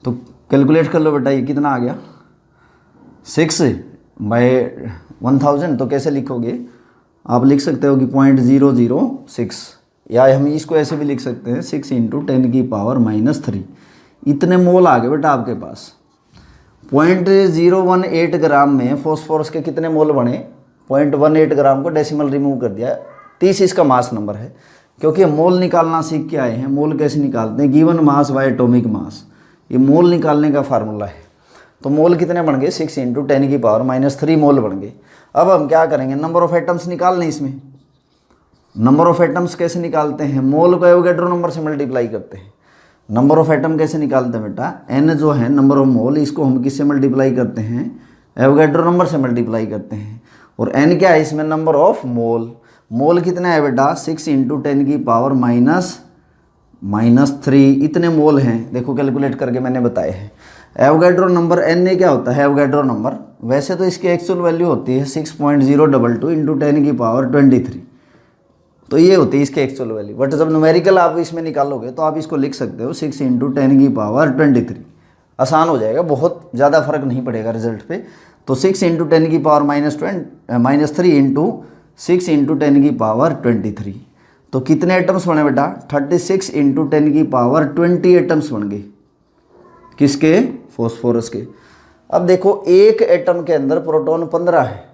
तो कैलकुलेट कर लो बेटा, ये कितना आ गया 6 बाय 1000। तो कैसे लिखोगे, आप लिख सकते हो कि 0.006, या हम इसको ऐसे भी लिख सकते हैं 6 × 10⁻³ इतने मोल आ गए बेटा आपके पास। 0.018 ग्राम में फॉस्फोरस के कितने मोल बने, 0.18 ग्राम को डेसिमल रिमूव कर दिया, 30 इसका मास नंबर है। क्योंकि हम मोल निकालना सीख के आए हैं, मोल कैसे निकालते हैं, given mass by atomic mass, ये मोल निकालने का फार्मूला है। तो मोल कितने बन गए, 6 × 10⁻³ मोल बन गए। अब हम क्या करेंगे, नंबर ऑफ एटम्स निकाल लें। इसमें नंबर ऑफ एटम्स कैसे निकालते हैं, मोल को एवोगैड्रो नंबर से मल्टीप्लाई करते हैं। नंबर ऑफ एटम कैसे निकालते हैं बेटा, n जो है नंबर ऑफ मोल, इसको हम किससे मल्टीप्लाई करते हैं, एवोगैड्रो नंबर से मल्टीप्लाई करते हैं। और n क्या है इसमें, नंबर ऑफ मोल। मोल कितना है बेटा, 6 × 10⁻³ इतने मोल हैं। देखो कैलकुलेट करके मैंने बताए हैं। एवोगैड्रो नंबर n ए क्या होता है, एवोगैड्रो नंबर। वैसे तो इसकी एक्चुअल वैल्यू होती है 6.022 × 10⁻23। तो ये होती है इसके एक्चुअल वैल्यू। बट जब न्यूमेरिकल आप इसमें निकालोगे तो आप इसको लिख सकते हो 6 × 10⁻23। आसान हो जाएगा, बहुत ज़्यादा फर्क नहीं पड़ेगा रिजल्ट पे। तो 6 × 10⁻³ इंटू 6 × 10⁻23। तो कितने एटम्स बने बेटा, 36 × 10⁻20 एटम्स बन गए। किसके, फॉस्फोरस के। अब देखो एक एटम के अंदर प्रोटॉन 15 है,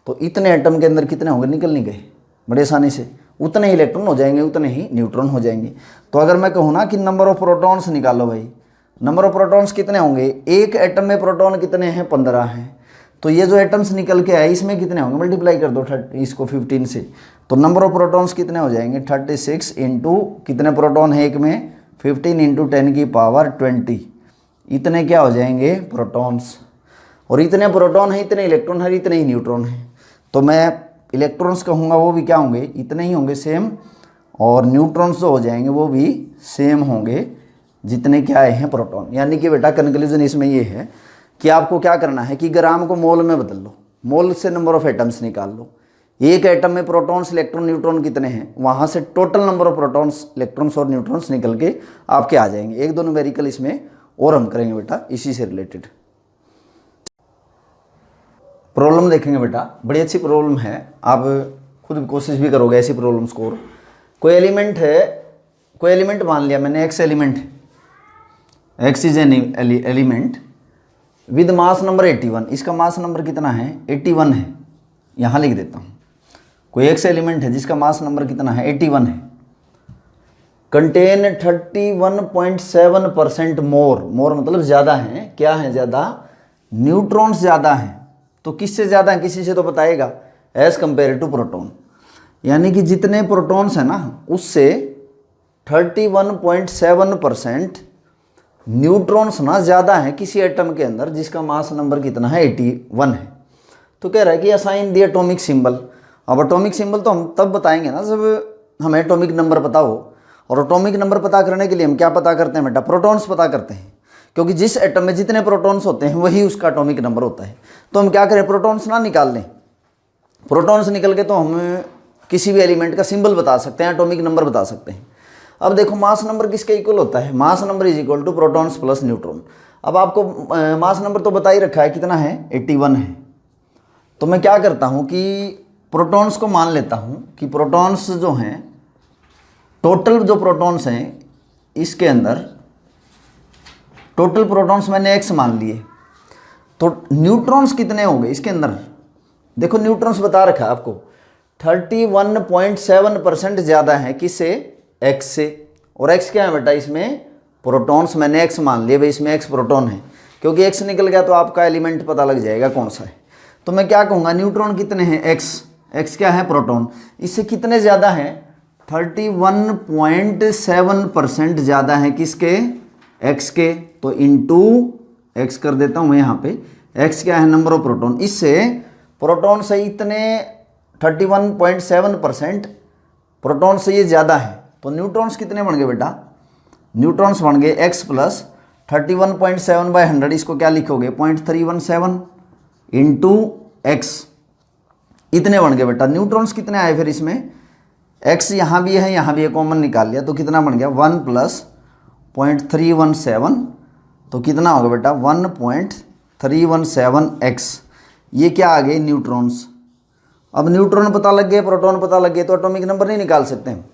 तो इतने एटम के अंदर कितने होंगे, निकल नहीं गए बड़े आसानी से। उतने ही इलेक्ट्रॉन हो जाएंगे, उतने ही न्यूट्रॉन हो जाएंगे। तो अगर मैं कहूँ ना कि नंबर ऑफ प्रोटॉन्स निकालो भाई, नंबर ऑफ प्रोटॉन्स कितने होंगे, एक एटम में प्रोटॉन कितने हैं, 15 हैं। तो ये जो एटम्स निकल के आए इसमें कितने होंगे, मल्टीप्लाई कर दो 30 इसको 15 से, तो नंबर ऑफ प्रोटॉन्स कितने हो जाएंगे, 36 इंटू कितने प्रोटॉन है एक में, 15 × 10⁻20 इतने क्या हो जाएंगे, प्रोटॉन्स। और इतने प्रोटॉन हैं, इतने इलेक्ट्रॉन हैं, इतने ही न्यूट्रॉन हैं। तो मैं इलेक्ट्रॉन्स कहूँगा वो भी क्या होंगे, इतने ही होंगे सेम। और न्यूट्रॉन्स जो हो जाएंगे वो भी सेम होंगे जितने क्या आए हैं प्रोटॉन। यानी कि बेटा कंक्लूजन इसमें ये है कि आपको क्या करना है कि ग्राम को मोल में बदल लो, मोल से नंबर ऑफ एटम्स निकाल लो। एक एटम में प्रोटॉन्स, इलेक्ट्रॉन, न्यूट्रॉन कितने हैं, वहाँ से total number of protons, electrons और न्यूट्रॉन्स निकल के आपके आ जाएंगे। एक दो न्यूमेरिकल इसमें और हम करेंगे बेटा इसी से रिलेटेड। प्रॉब्लम देखेंगे बेटा, बड़ी अच्छी प्रॉब्लम है, आप खुद कोशिश भी करोगे ऐसी प्रॉब्लम स्कोर। कोई एलिमेंट है, कोई एलिमेंट मान लिया मैंने, एक्स एलिमेंट है, x is an element with mass number 81। इसका मास नंबर कितना है, 81 है। यहाँ लिख देता हूँ, कोई एक्स एलिमेंट है जिसका मास नंबर कितना है, 81 है। कंटेन 31.7% मोर, मोर मतलब ज़्यादा है, क्या है ज़्यादा, न्यूट्रॉन्स ज़्यादा हैं। तो किससे ज़्यादा है, किसी से तो बताएगा, एज कंपेयर टू प्रोटॉन। यानी कि जितने प्रोटॉन्स हैं ना उससे 31.7% न्यूट्रॉन्स ना ज़्यादा है किसी एटम के अंदर जिसका मास नंबर कितना है, 81 है। तो कह रहा है कि असाइन दी एटॉमिक सिंबल। अब एटॉमिक सिंबल तो हम तब बताएंगे ना जब हमें एटॉमिक नंबर पता हो। और एटॉमिक नंबर पता करने के लिए हम क्या पता करते हैं बेटा, प्रोटॉन्स पता करते हैं, क्योंकि जिस एटम में जितने प्रोटॉन्स होते हैं वही उसका एटॉमिक नंबर होता है। तो हम क्या करें, प्रोटॉन्स ना निकाल लें, प्रोटॉन्स निकल के तो हम किसी भी एलिमेंट का सिंबल बता सकते हैं, एटॉमिक नंबर बता सकते हैं। अब देखो मास नंबर किसके इक्वल होता है, mass number is equal to protons plus neutron. अब आपको मास नंबर तो बता ही रखा है, कितना है, 81 है। तो मैं क्या करता हूँ कि प्रोटॉन्स को मान लेता हूँ कि प्रोटॉन्स जो हैं, टोटल जो प्रोटॉन्स हैं इसके अंदर, टोटल प्रोटॉन्स मैंने x मान लिए। तो न्यूट्रॉन्स कितने होंगे इसके अंदर, देखो न्यूट्रॉन्स बता रखा है आपको, 31.7% ज़्यादा है किससे, x से। और x क्या है बेटा, इसमें प्रोटॉन्स मैंने x मान लिए, भाई इसमें x प्रोटॉन है, क्योंकि x निकल गया तो आपका एलिमेंट पता लग जाएगा कौन सा है। तो मैं क्या कहूँगा, न्यूट्रॉन कितने हैं, x क्या है, प्रोटॉन, इससे कितने ज़्यादा हैं, 31.7% ज़्यादा है किसके, x के। तो इंटू x कर देता हूँ मैं यहाँ पे, x क्या है, नंबर ऑफ प्रोटॉन। इससे प्रोटॉन से इतने 31.7% प्रोटॉन से ये ज़्यादा है। तो न्यूट्रॉन्स कितने बन गए बेटा, न्यूट्रॉन्स बन गए x प्लस 31.7/100, इसको क्या लिखोगे, 0.317 इंटू x, इतने बन गए बेटा। न्यूट्रॉन्स कितने आए फिर इसमें, x यहाँ भी है यहाँ भी है, कॉमन निकाल लिया तो कितना बन गया, 1 प्लस 0.317, तो कितना होगा बेटा 1.317x। ये क्या आ गए, न्यूट्रॉन्स। अब न्यूट्रॉन पता लग गए, प्रोटॉन पता लग गए, तो एटॉमिक नंबर नहीं निकाल सकते हम।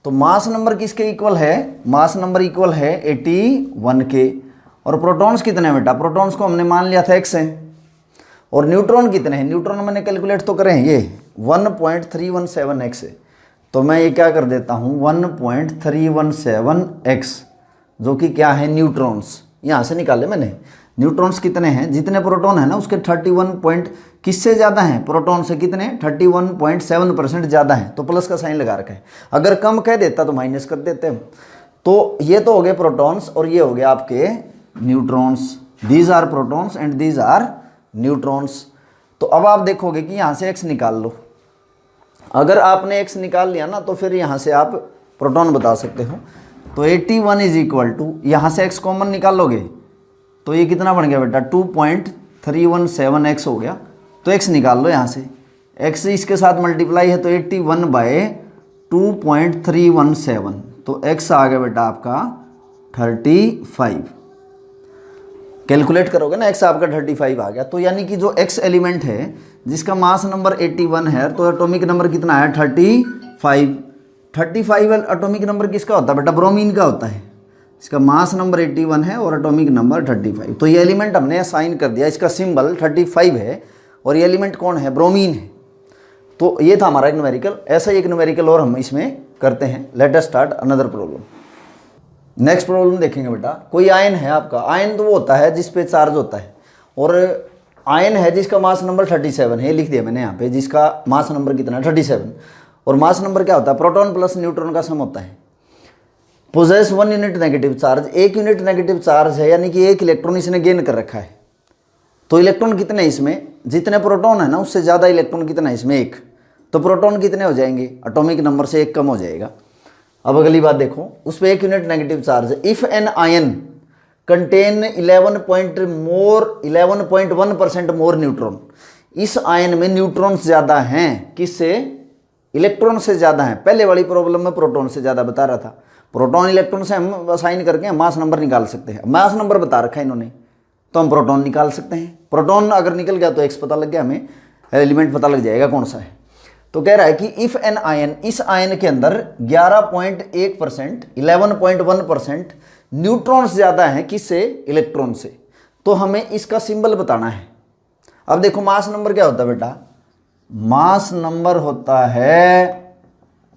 तो मास नंबर किसके इक्वल है, मास नंबर इक्वल है 81 के। और प्रोटॉन्स कितने हैं बेटा, प्रोटॉन्स को हमने मान लिया था x है। और न्यूट्रॉन कितने हैं, न्यूट्रॉन मैंने कैलकुलेट तो करें, ये 1.317x है। तो मैं ये क्या कर देता हूँ, 1.317x, जो कि क्या है, न्यूट्रॉन्स। यहाँ से निकाले मैंने, न्यूट्रॉन्स कितने हैं, जितने प्रोटॉन है ना उसके 31 किससे ज़्यादा हैं, प्रोटॉन से कितने, 31.7% ज़्यादा हैं। तो प्लस का साइन लगा रखा है, अगर कम कह देता तो माइनस कर देते हम। तो ये तो हो गए प्रोटॉन्स और ये हो गए आपके neutrons. These are protons and these are neutrons. तो तो अब आप देखोगे कि यहाँ से x निकाल लो। अगर आपने x निकाल लिया ना तो फिर यहाँ से आप प्रोटॉन बता सकते हो। तो 81 इज इक्वल टू, यहाँ से x कॉमन निकालोगे तो ये कितना बन गया बेटा 2.317x हो गया। तो x निकाल लो यहाँ से, x इसके साथ मल्टीप्लाई है तो 81/2.317, तो x आ गया बेटा आपका 35। कैलकुलेट करोगे ना x आपका 35 आ गया। तो यानी कि जो x एलिमेंट है जिसका मास नंबर 81 है तो एटॉमिक नंबर कितना है 35। 35 एटॉमिक नंबर किसका होता है बेटा, ब्रोमीन का होता है। इसका मास नंबर 81 है और एटॉमिक नंबर 35। तो ये एलिमेंट हमने असाइन कर दिया, इसका सिंबल 35 है और ये एलिमेंट कौन है, ब्रोमीन है। तो ये था हमारा एक न्यूमेरिकल। ऐसा ही एक न्यूमेरिकल और हम इसमें करते हैं। Let us start another problem. Next problem देखेंगे बेटा। कोई आयन है आपका, आयन तो वो होता है जिस पे चार्ज होता है, और आयन है जिसका मास नंबर 37 है, लिख दिया मैंने यहाँ पे, जिसका मास नंबर कितना है 37। और मास नंबर क्या होता है, प्रोटॉन प्लस न्यूट्रॉन का सम होता है। Possesses 1 unit negative charge, 1 unit negative charge है, यानी कि 1 इलेक्ट्रॉन इसने गेन कर रखा है। तो इलेक्ट्रॉन कितने हैं इसमें, जितने प्रोटॉन है ना उससे ज़्यादा इलेक्ट्रॉन कितना है इसमें 1। तो प्रोटॉन कितने हो जाएंगे, एटॉमिक नंबर से 1 कम हो जाएगा। अब अगली बात देखो, उस पर 1 यूनिट नेगेटिव चार्ज है। If an ion contain 11.1% more neutron, इस आयन में न्यूट्रॉन्स ज़्यादा हैं, किससे, इलेक्ट्रॉन से ज़्यादा हैं। पहले वाली प्रॉब्लम में प्रोटॉन से ज़्यादा बता रहा था। प्रोटॉन इलेक्ट्रॉन से हम असाइन करके मास नंबर निकाल सकते हैं। मास नंबर बता रखा है इन्होंने, तो हम प्रोटॉन निकाल सकते हैं। प्रोटॉन अगर निकल गया तो एक्स पता लग गया, हमें एलिमेंट पता लग जाएगा कौन सा है। तो कह रहा है कि इफ़ एन आयन, इस आयन के अंदर 11.1%, 11.1% न्यूट्रॉन्स ज़्यादा हैं, किससे, इलेक्ट्रॉन से। तो हमें इसका सिंबल बताना है। अब देखो मास नंबर क्या होता है बेटा, मास नंबर होता है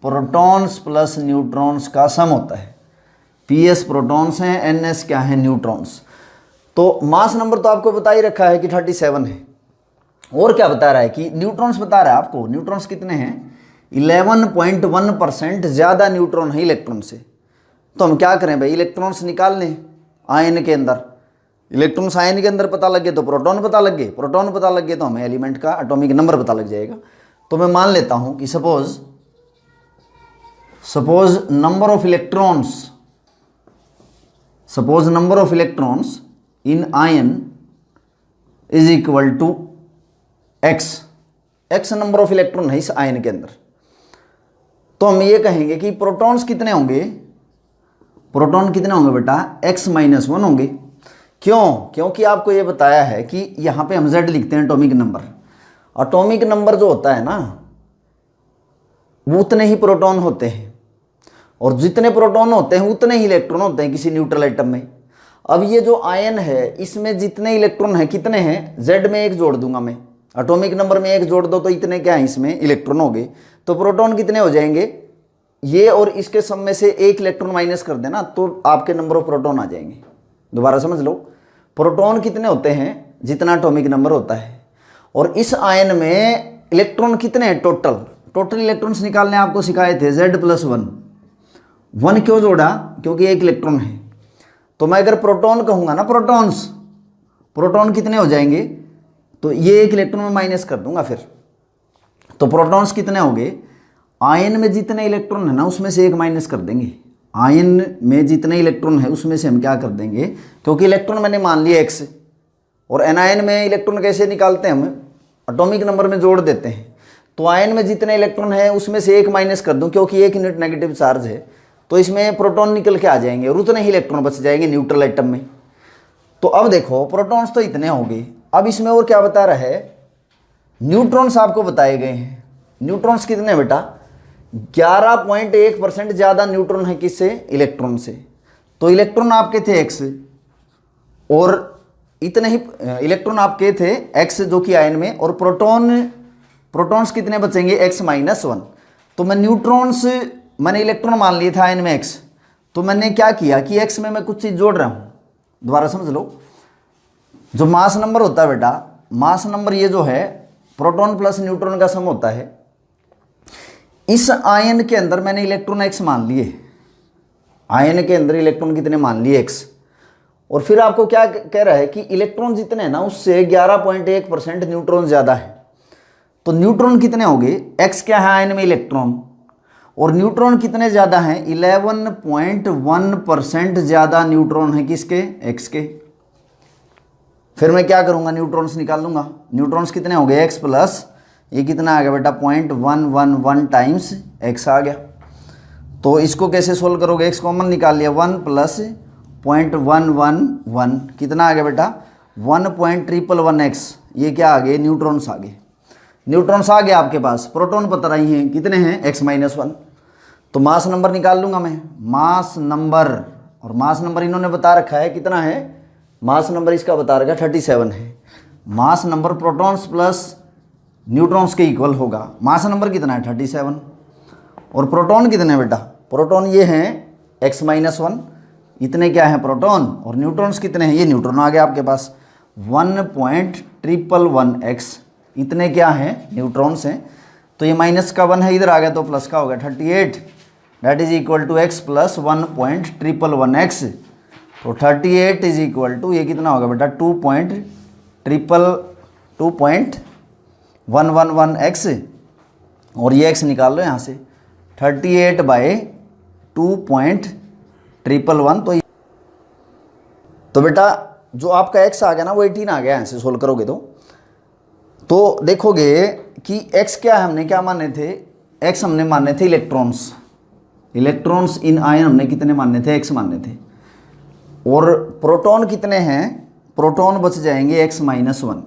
प्रोटॉन्स प्लस न्यूट्रॉन्स का सम होता है। PS प्रोटॉन्स हैं, NS क्या है, न्यूट्रॉन्स। तो मास नंबर तो आपको बता ही रखा है कि 37 है। और क्या बता रहा है कि न्यूट्रॉन्स बता रहा है आपको, न्यूट्रॉन्स कितने हैं, 11.1% ज़्यादा न्यूट्रॉन है इलेक्ट्रॉन से। तो हम क्या करें भाई, इलेक्ट्रॉन्स निकाल लें आयन के अंदर। इलेक्ट्रॉन्स आयन के अंदर पता लग गए तो प्रोटॉन पता लग गए, प्रोटॉन पता लग गए तो हमें एलिमेंट का एटॉमिक नंबर पता लग जाएगा। तो मैं मान लेता हूं कि suppose number of electrons in ion is equal to X number of electron है इस आयन के अंदर। तो हम ये कहेंगे कि प्रोटॉन्स कितने होंगे, प्रोटॉन कितने होंगे बेटा, x-1 होंगे। क्यों, क्योंकि आपको ये बताया है कि यहाँ पे हम z लिखते हैं एटॉमिक नंबर। एटॉमिक नंबर जो होता है ना वो उतने ही प्रोटॉन होते हैं, और जितने प्रोटॉन होते हैं उतने ही इलेक्ट्रॉन होते हैं किसी न्यूट्रल एटम में। अब ये जो आयन है इसमें जितने इलेक्ट्रॉन हैं, कितने हैं, z में 1 जोड़ दूंगा मैं, एटॉमिक नंबर में 1 जोड़ दो तो इतने क्या है इसमें इलेक्ट्रॉन हो गए। तो प्रोटॉन कितने हो जाएंगे, ये और इसके सम में से 1 इलेक्ट्रॉन माइनस कर देना तो आपके नंबर ऑफ प्रोटॉन आ जाएंगे। दोबारा समझ लो, प्रोटॉन कितने होते हैं, जितना एटॉमिक नंबर होता है, और इस आयन में इलेक्ट्रॉन कितने हैं, टोटल इलेक्ट्रॉन्स निकालने आपको सिखाए थे, z+1। 1 क्यों जोड़ा, क्योंकि 1 इलेक्ट्रॉन है। तो मैं अगर प्रोटॉन कहूँगा ना, प्रोटॉन कितने हो जाएंगे, तो ये 1 इलेक्ट्रॉन में माइनस कर दूंगा फिर। तो प्रोटॉन्स कितने होंगे, आयन में जितने इलेक्ट्रॉन है ना उसमें से 1 माइनस कर देंगे। आयन में जितने इलेक्ट्रॉन है उसमें से हम क्या कर देंगे, क्योंकि इलेक्ट्रॉन मैंने मान लिया x, और एनायन में इलेक्ट्रॉन कैसे निकालते हैं, हम एटॉमिक नंबर में जोड़ देते हैं। तो आयन में जितने इलेक्ट्रॉन है उसमें से 1 माइनस कर दूं, क्योंकि 1 यूनिट नेगेटिव चार्ज है, तो इसमें प्रोटॉन निकल के आ जाएंगे और उतने ही इलेक्ट्रॉन बच जाएंगे न्यूट्रल एटम में। तो अब देखो प्रोटॉन्स तो इतने होंगे। अब इसमें और क्या बता रहा है, न्यूट्रॉन्स आपको बताए गए हैं। न्यूट्रॉन्स कितने बेटा, 11.1% ज़्यादा न्यूट्रॉन है किससे, इलेक्ट्रॉन से। तो इलेक्ट्रॉन आपके थे x, और इतने ही इलेक्ट्रॉन आपके थे x जो कि आयन में, और प्रोटॉन्स कितने बचेंगे, x-1। तो मैं न्यूट्रॉन्स, मैंने इलेक्ट्रॉन मान लिए थे आयन में x, तो मैंने क्या किया कि x में मैं कुछ चीज़ जोड़ रहा हूँ। दोबारा समझ लो, जो मास नंबर होता है बेटा, मास नंबर ये जो है प्रोटॉन प्लस न्यूट्रॉन का सम होता है। इस आयन के अंदर मैंने इलेक्ट्रॉन x मान लिए, आयन के अंदर इलेक्ट्रॉन कितने मान लिए, x। और फिर आपको क्या कह रहा है कि इलेक्ट्रॉन जितने हैं ना उससे 11.1% न्यूट्रॉन ज़्यादा है। तो न्यूट्रॉन कितने हो गए, x क्या है आयन में इलेक्ट्रॉन, और न्यूट्रॉन कितने ज़्यादा हैं, 11.1% ज़्यादा न्यूट्रॉन है किसके, x के। फिर मैं क्या करूँगा, न्यूट्रॉन्स निकाल लूँगा। न्यूट्रॉन्स कितने हो गए, x प्लस ये कितना आ गया बेटा 0.111 टाइम्स x आ गया। तो इसको कैसे सोल्व करोगे, x कॉमन निकाल लिया, 1 प्लस 0.111 कितना आ गया बेटा 1.111x, ये क्या आ गए, न्यूट्रॉन्स आ गए। न्यूट्रॉन्स आ गए आपके पास, प्रोटॉन पता रही हैं कितने हैं, x-1। तो मास नंबर निकाल लूँगा मैं, मास नंबर, और मास नंबर इन्होंने बता रखा है कितना है, मास नंबर इसका बता रखा है 37 है। Mass number protons plus neutrons के इक्वल होगा। मास नंबर कितना है 37, और प्रोटॉन कितने हैं बेटा, प्रोटॉन ये हैं x-1, इतने क्या है प्रोटॉन, और न्यूट्रॉन्स कितने हैं, ये न्यूट्रॉन आ गया आपके पास 1.111x, इतने क्या हैं न्यूट्रॉन्स हैं। तो ये माइनस का 1 है इधर आ गया, तो प्लस का हो गया 38, that is equal to x plus 1.111x। तो 38 इज इक्वल टू ये कितना होगा बेटा 2.111x, और ये x निकाल लो यहाँ से 38/2.111। तो बेटा जो आपका x आ गया ना वो 18 आ गया, यहाँ से सोल्व करोगे तो देखोगे कि x क्या है, हमने क्या माने थे, x हमने माने थे इलेक्ट्रॉन्स, इलेक्ट्रॉन्स इन आयन हमने कितने माने थे, x माने थे, और प्रोटॉन कितने हैं, प्रोटॉन बच जाएंगे x-1,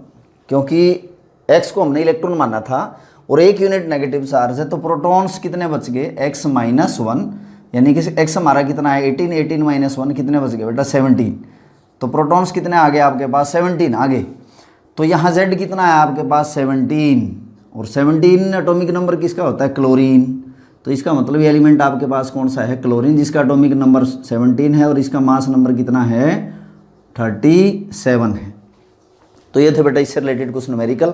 क्योंकि x को हमने इलेक्ट्रॉन माना था और 1 यूनिट नेगेटिव चार्ज है, तो प्रोटॉन्स कितने बच गए x-1, यानी कि x हमारा कितना है 18, 18 - 1 कितने बच गए बेटा 17। तो प्रोटॉन्स कितने आ गए आपके पास 17 आ गए। तो यहाँ Z कितना है आपके पास 17, और 17 एटॉमिक नंबर किसका होता है, क्लोरीन। तो इसका मतलब ये एलिमेंट आपके पास कौन सा है, क्लोरीन, जिसका एटॉमिक नंबर 17 है और इसका मास नंबर कितना है 37 है। तो ये थे बेटा इससे रिलेटेड कुछ न्यूमेरिकल।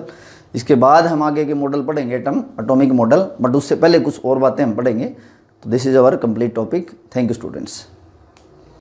इसके बाद हम आगे के मॉडल पढ़ेंगे एटॉमिक मॉडल, बट उससे पहले कुछ और बातें हम पढ़ेंगे। तो this is our complete topic. Thank you students.